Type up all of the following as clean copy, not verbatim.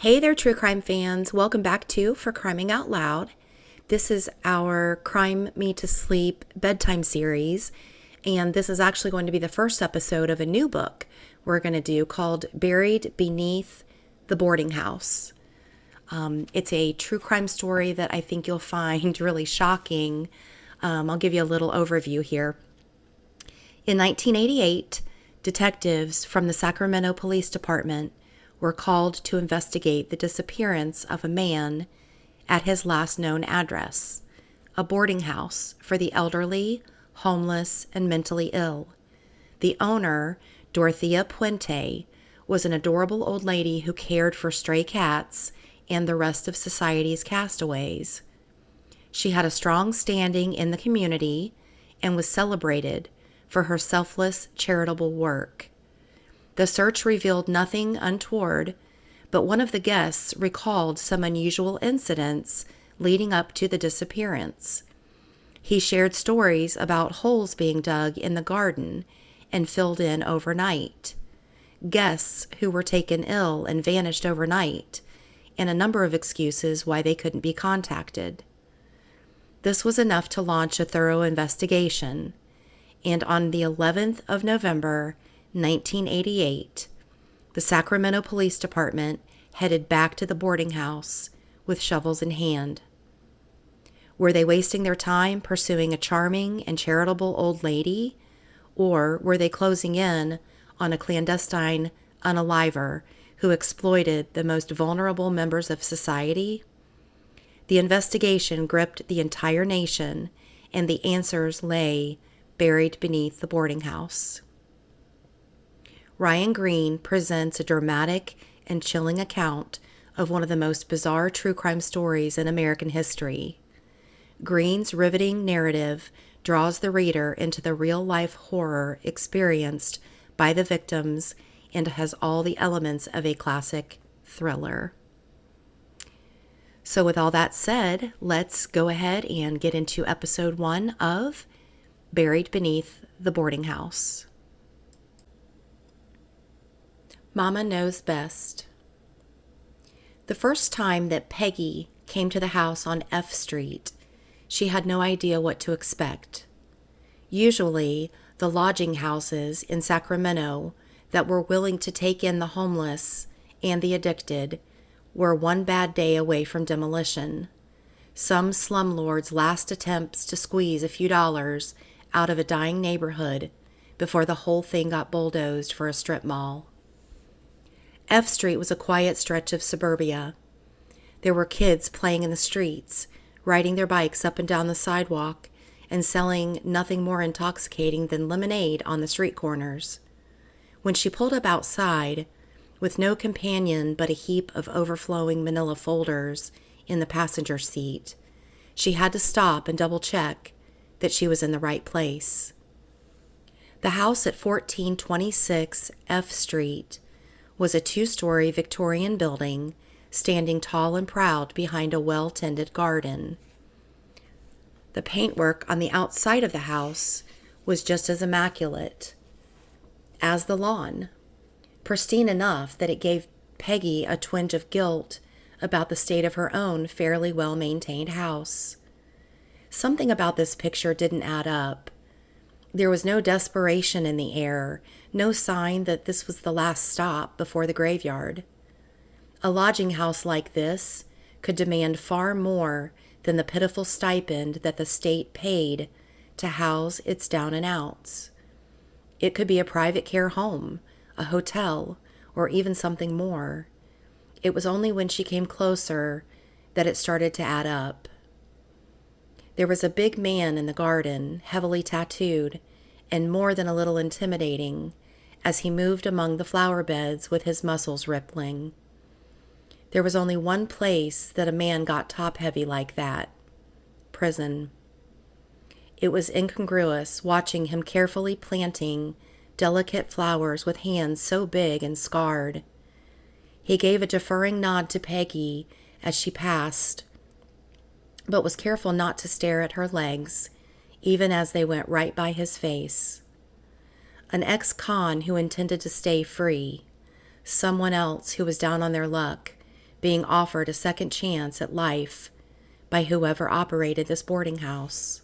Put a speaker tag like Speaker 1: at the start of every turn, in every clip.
Speaker 1: Hey there, true crime fans. Welcome back to For Criming Out Loud. This is our Crime Me to Sleep bedtime series, and this is actually going to be the first episode of a new book we're going to do called Buried Beneath the Boarding House. It's a true crime story that I think you'll find really shocking. I'll give you a little overview here. In 1988, detectives from the Sacramento Police Department were called to investigate the disappearance of a man at his last known address, a boarding house for the elderly, homeless, and mentally ill. The owner, Dorothea Puente, was an adorable old lady who cared for stray cats and the rest of society's castaways. She had a strong standing in the community and was celebrated for her selfless charitable work. The search revealed nothing untoward, but one of the guests recalled some unusual incidents leading up to the disappearance. He shared stories about holes being dug in the garden and filled in overnight, guests who were taken ill and vanished overnight, and a number of excuses why they couldn't be contacted. This was enough to launch a thorough investigation, and on the 11th of November, 1988, the Sacramento Police Department headed back to the boarding house with shovels in hand. Were they wasting their time pursuing a charming and charitable old lady, or were they closing in on a clandestine unaliver who exploited the most vulnerable members of society? The investigation gripped the entire nation, and the answers lay buried beneath the boarding house. Ryan Green presents a dramatic and chilling account of one of the most bizarre true crime stories in American history. Green's riveting narrative draws the reader into the real-life horror experienced by the victims and has all the elements of a classic thriller. So with all that said, let's go ahead and get into episode 1 of Buried Beneath the Boarding House. Mama Knows Best. The first time that Peggy came to the house on F Street, she had no idea what to expect. Usually, the lodging houses in Sacramento that were willing to take in the homeless and the addicted were one bad day away from demolition. Some slumlords' last attempts to squeeze a few dollars out of a dying neighborhood before the whole thing got bulldozed for a strip mall. F Street was a quiet stretch of suburbia. There were kids playing in the streets, riding their bikes up and down the sidewalk, and selling nothing more intoxicating than lemonade on the street corners. When she pulled up outside, with no companion but a heap of overflowing manila folders in the passenger seat, she had to stop and double-check that she was in the right place. The house at 1426 F Street was a 2-story Victorian building standing tall and proud behind a well-tended garden. The paintwork on the outside of the house was just as immaculate as the lawn, pristine enough that it gave Peggy a twinge of guilt about the state of her own fairly well-maintained house. Something about this picture didn't add up. There was no desperation in the air, no sign that this was the last stop before the graveyard. A lodging house like this could demand far more than the pitiful stipend that the state paid to house its down and outs. It could be a private care home, a hotel, or even something more. It was only when she came closer that it started to add up. There was a big man in the garden, heavily tattooed, and more than a little intimidating, as he moved among the flower beds with his muscles rippling. There was only one place that a man got top-heavy like that: prison. It was incongruous watching him carefully planting delicate flowers with hands so big and scarred. He gave a deferring nod to Peggy as she passed, but was careful not to stare at her legs, even as they went right by his face. An ex-con who intended to stay free, someone else who was down on their luck, being offered a second chance at life by whoever operated this boarding house.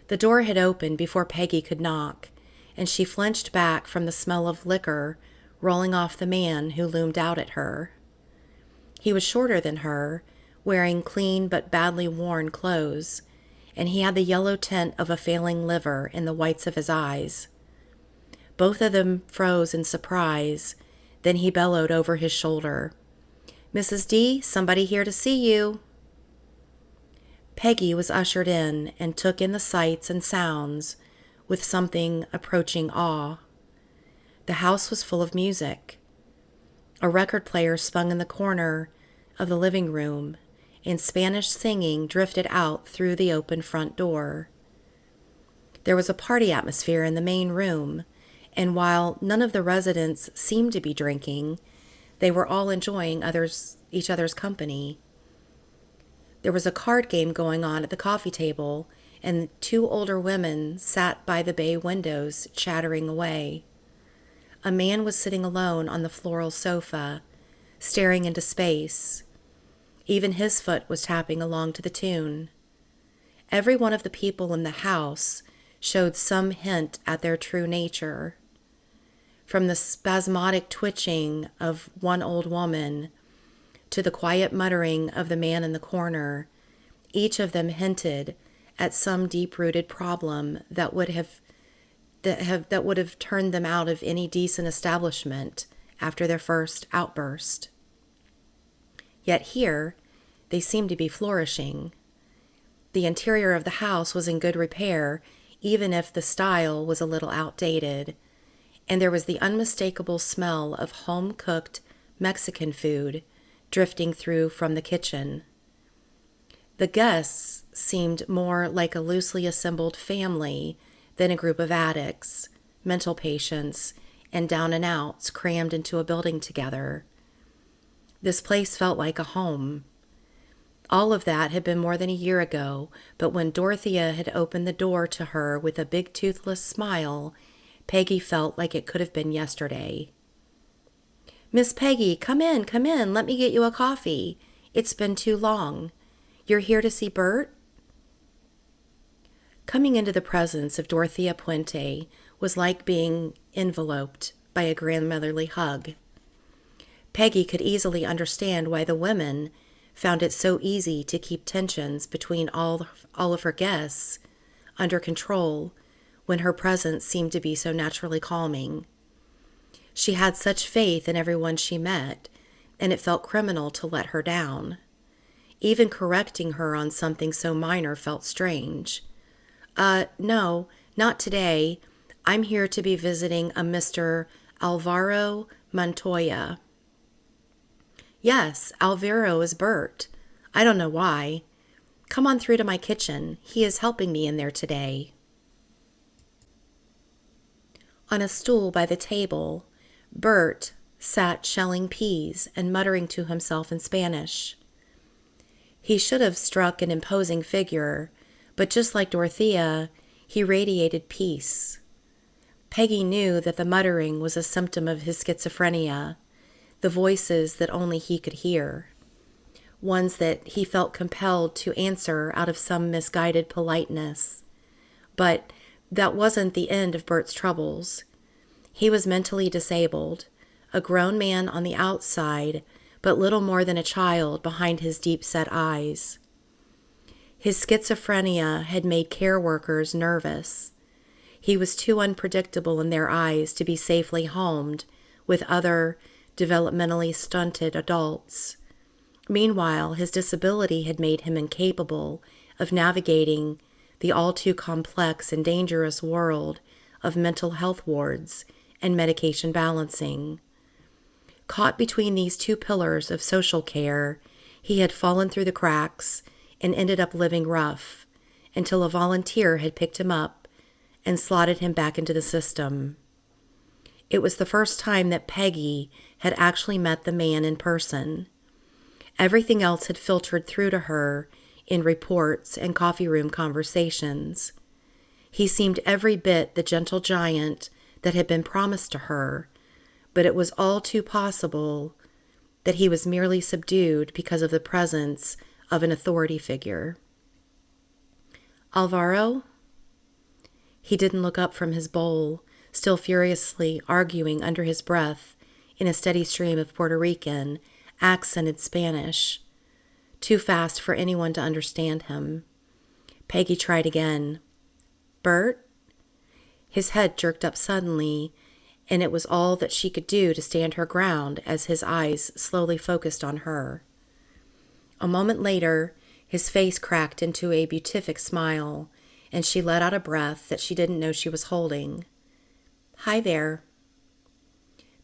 Speaker 1: The door had opened before Peggy could knock, and she flinched back from the smell of liquor rolling off the man who loomed out at her. He was shorter than her, wearing clean but badly worn clothes, and he had the yellow tint of a failing liver in the whites of his eyes. Both of them froze in surprise. Then he bellowed over his shoulder, "Mrs. D, somebody here to see you." Peggy was ushered in and took in the sights and sounds with something approaching awe. The house was full of music. A record player spun in the corner of the living room, and Spanish singing drifted out through the open front door. There was a party atmosphere in the main room, and while none of the residents seemed to be drinking, they were all enjoying each other's company. There was a card game going on at the coffee table, and 2 older women sat by the bay windows chattering away. A man was sitting alone on the floral sofa, staring into space. Even his foot was tapping along to the tune. Every one of the people in the house showed some hint at their true nature. From the spasmodic twitching of one old woman to the quiet muttering of the man in the corner, each of them hinted at some deep-rooted problem that would have turned them out of any decent establishment after their first outburst. Yet here, they seemed to be flourishing. The interior of the house was in good repair, even if the style was a little outdated, and there was the unmistakable smell of home-cooked Mexican food drifting through from the kitchen. The guests seemed more like a loosely assembled family than a group of addicts, mental patients, and down-and-outs crammed into a building together. This place felt like a home. All of that had been more than a year ago, but when Dorothea had opened the door to her with a big toothless smile, Peggy felt like it could have been yesterday. "Miss Peggy, come in, let me get you a coffee. It's been too long. You're here to see Bert?" Coming into the presence of Dorothea Puente was like being enveloped by a grandmotherly hug. Peggy could easily understand why the women found it so easy to keep tensions between all of her guests under control when her presence seemed to be so naturally calming. She had such faith in everyone she met, and it felt criminal to let her down. Even correcting her on something so minor felt strange. No, not today. I'm here to be visiting a Mr. Alvaro Montoya." "Yes, Alvaro is Bert. I don't know why. Come on through to my kitchen. He is helping me in there today." On a stool by the table, Bert sat shelling peas and muttering to himself in Spanish. He should have struck an imposing figure, but just like Dorothea, he radiated peace. Peggy knew that the muttering was a symptom of his schizophrenia, the voices that only he could hear, ones that he felt compelled to answer out of some misguided politeness. But that wasn't the end of Bert's troubles. He was mentally disabled, a grown man on the outside, but little more than a child behind his deep-set eyes. His schizophrenia had made care workers nervous. He was too unpredictable in their eyes to be safely homed with other developmentally stunted adults. Meanwhile, his disability had made him incapable of navigating the all-too-complex and dangerous world of mental health wards and medication balancing. Caught between these 2 pillars of social care, he had fallen through the cracks and ended up living rough until a volunteer had picked him up and slotted him back into the system. It was the first time that Peggy had actually met the man in person. Everything else had filtered through to her in reports and coffee room conversations. He seemed every bit the gentle giant that had been promised to her, but it was all too possible that he was merely subdued because of the presence of an authority figure. Alvaro? He didn't look up from his bowl, still furiously arguing under his breath in a steady stream of Puerto Rican, accented Spanish, too fast for anyone to understand him. Peggy tried again. Bert? His head jerked up suddenly, and it was all that she could do to stand her ground as his eyes slowly focused on her. A moment later, his face cracked into a beatific smile, and she let out a breath that she didn't know she was holding. Hi there.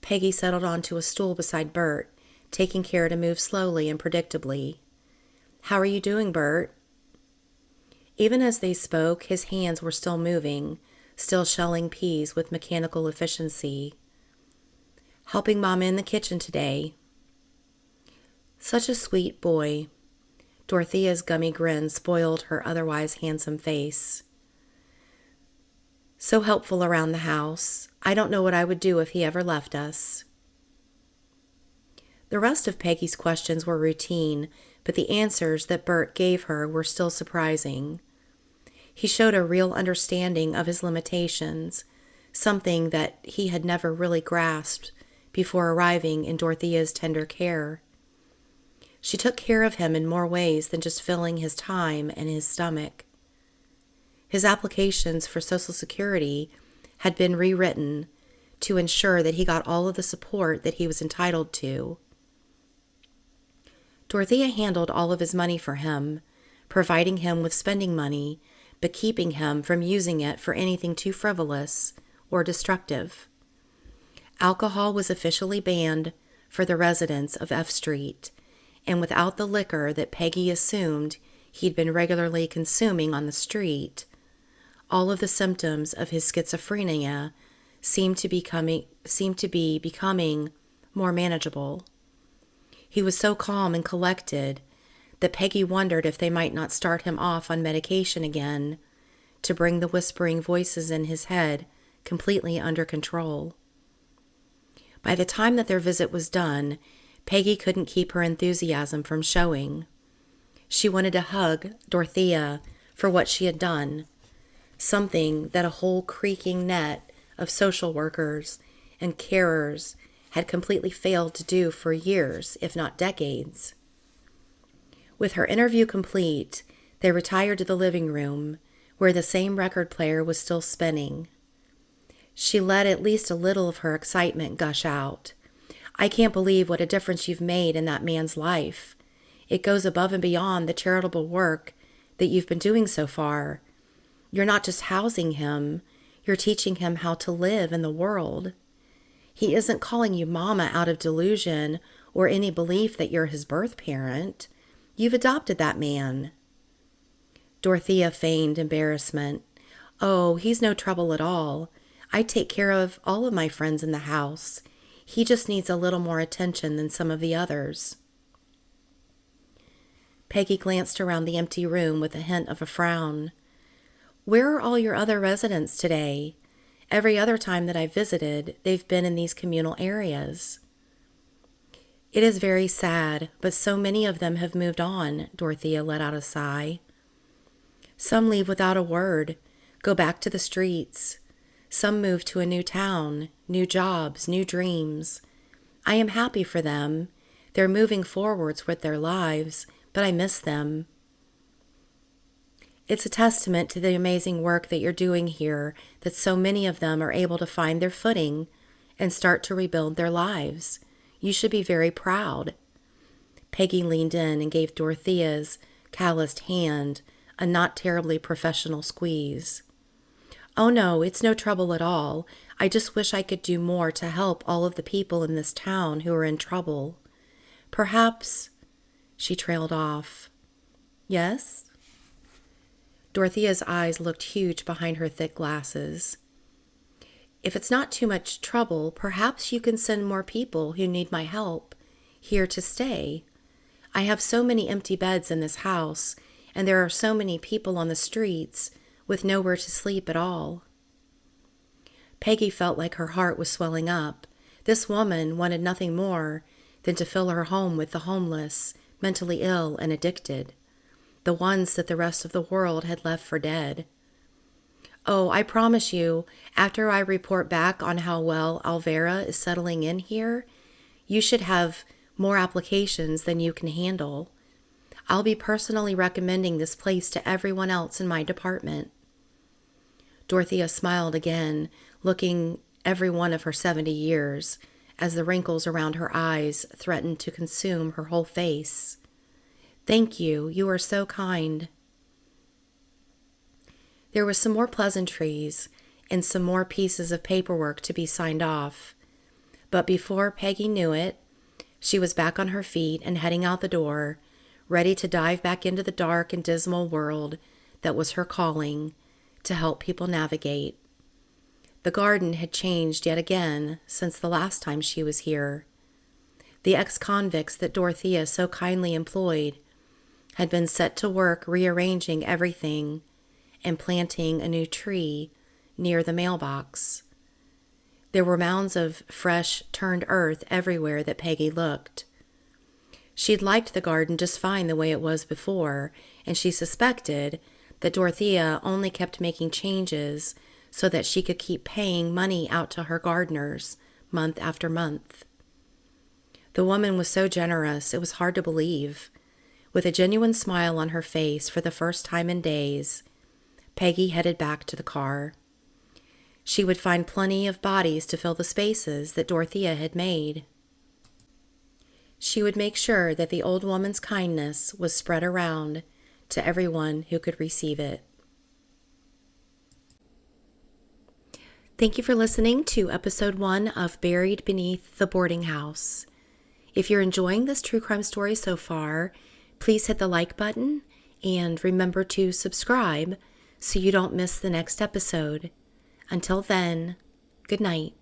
Speaker 1: Peggy settled onto a stool beside Bert, taking care to move slowly and predictably. How are you doing, Bert? Even as they spoke, his hands were still moving, still shelling peas with mechanical efficiency. Helping Mama in the kitchen today. Such a sweet boy. Dorothea's gummy grin spoiled her otherwise handsome face. So helpful around the house. I don't know what I would do if he ever left us. The rest of Peggy's questions were routine, but the answers that Bert gave her were still surprising. He showed a real understanding of his limitations, something that he had never really grasped before arriving in Dorothea's tender care. She took care of him in more ways than just filling his time and his stomach. His applications for Social Security had been rewritten to ensure that he got all of the support that he was entitled to. Dorothea handled all of his money for him, providing him with spending money, but keeping him from using it for anything too frivolous or destructive. Alcohol was officially banned for the residents of F Street, and without the liquor that Peggy assumed he'd been regularly consuming on the street, all of the symptoms of his schizophrenia seemed to be becoming more manageable. He was so calm and collected that Peggy wondered if they might not start him off on medication again to bring the whispering voices in his head completely under control. By the time that their visit was done, Peggy couldn't keep her enthusiasm from showing. She wanted to hug Dorothea for what she had done, something that a whole creaking net of social workers and carers had completely failed to do for years, if not decades. With her interview complete, they retired to the living room, where the same record player was still spinning. She let at least a little of her excitement gush out. I can't believe what a difference you've made in that man's life. It goes above and beyond the charitable work that you've been doing so far. You're not just housing him, you're teaching him how to live in the world. He isn't calling you mama out of delusion or any belief that you're his birth parent. You've adopted that man. Dorothea feigned embarrassment. Oh, he's no trouble at all. I take care of all of my friends in the house. He just needs a little more attention than some of the others. Peggy glanced around the empty room with a hint of a frown. Where are all your other residents today? Every other time that I've visited, they've been in these communal areas. It is very sad, but so many of them have moved on, Dorothea let out a sigh. Some leave without a word, go back to the streets. Some move to a new town, new jobs, new dreams. I am happy for them. They're moving forwards with their lives, but I miss them. It's a testament to the amazing work that you're doing here that so many of them are able to find their footing and start to rebuild their lives. You should be very proud. Peggy leaned in and gave Dorothea's calloused hand a not terribly professional squeeze. Oh no, it's no trouble at all. I just wish I could do more to help all of the people in this town who are in trouble. Perhaps, she trailed off. Yes? Dorothea's eyes looked huge behind her thick glasses. If it's not too much trouble, perhaps you can send more people who need my help here to stay. I have so many empty beds in this house, and there are so many people on the streets with nowhere to sleep at all. Peggy felt like her heart was swelling up. This woman wanted nothing more than to fill her home with the homeless, mentally ill, and addicted, the ones that the rest of the world had left for dead. Oh, I promise you, after I report back on how well Alvera is settling in here, you should have more applications than you can handle. I'll be personally recommending this place to everyone else in my department. Dorothea smiled again, looking every one of her 70 years, as the wrinkles around her eyes threatened to consume her whole face. Thank you. You are so kind. There were some more pleasantries and some more pieces of paperwork to be signed off. But before Peggy knew it, she was back on her feet and heading out the door, ready to dive back into the dark and dismal world that was her calling to help people navigate. The garden had changed yet again since the last time she was here. The ex-convicts that Dorothea so kindly employed had been set to work rearranging everything and planting a new tree near the mailbox. There were mounds of fresh, turned earth everywhere that Peggy looked. She'd liked the garden just fine the way it was before, and she suspected that Dorothea only kept making changes so that she could keep paying money out to her gardeners month after month. The woman was so generous, it was hard to believe. With a genuine smile on her face for the first time in days, Peggy headed back to the car. She would find plenty of bodies to fill the spaces that Dorothea had made. She would make sure that the old woman's kindness was spread around to everyone who could receive it. Thank you for listening to episode 1 of Buried Beneath the Boarding House. If you're enjoying this true crime story so far, please hit the like button and remember to subscribe so you don't miss the next episode. Until then, good night.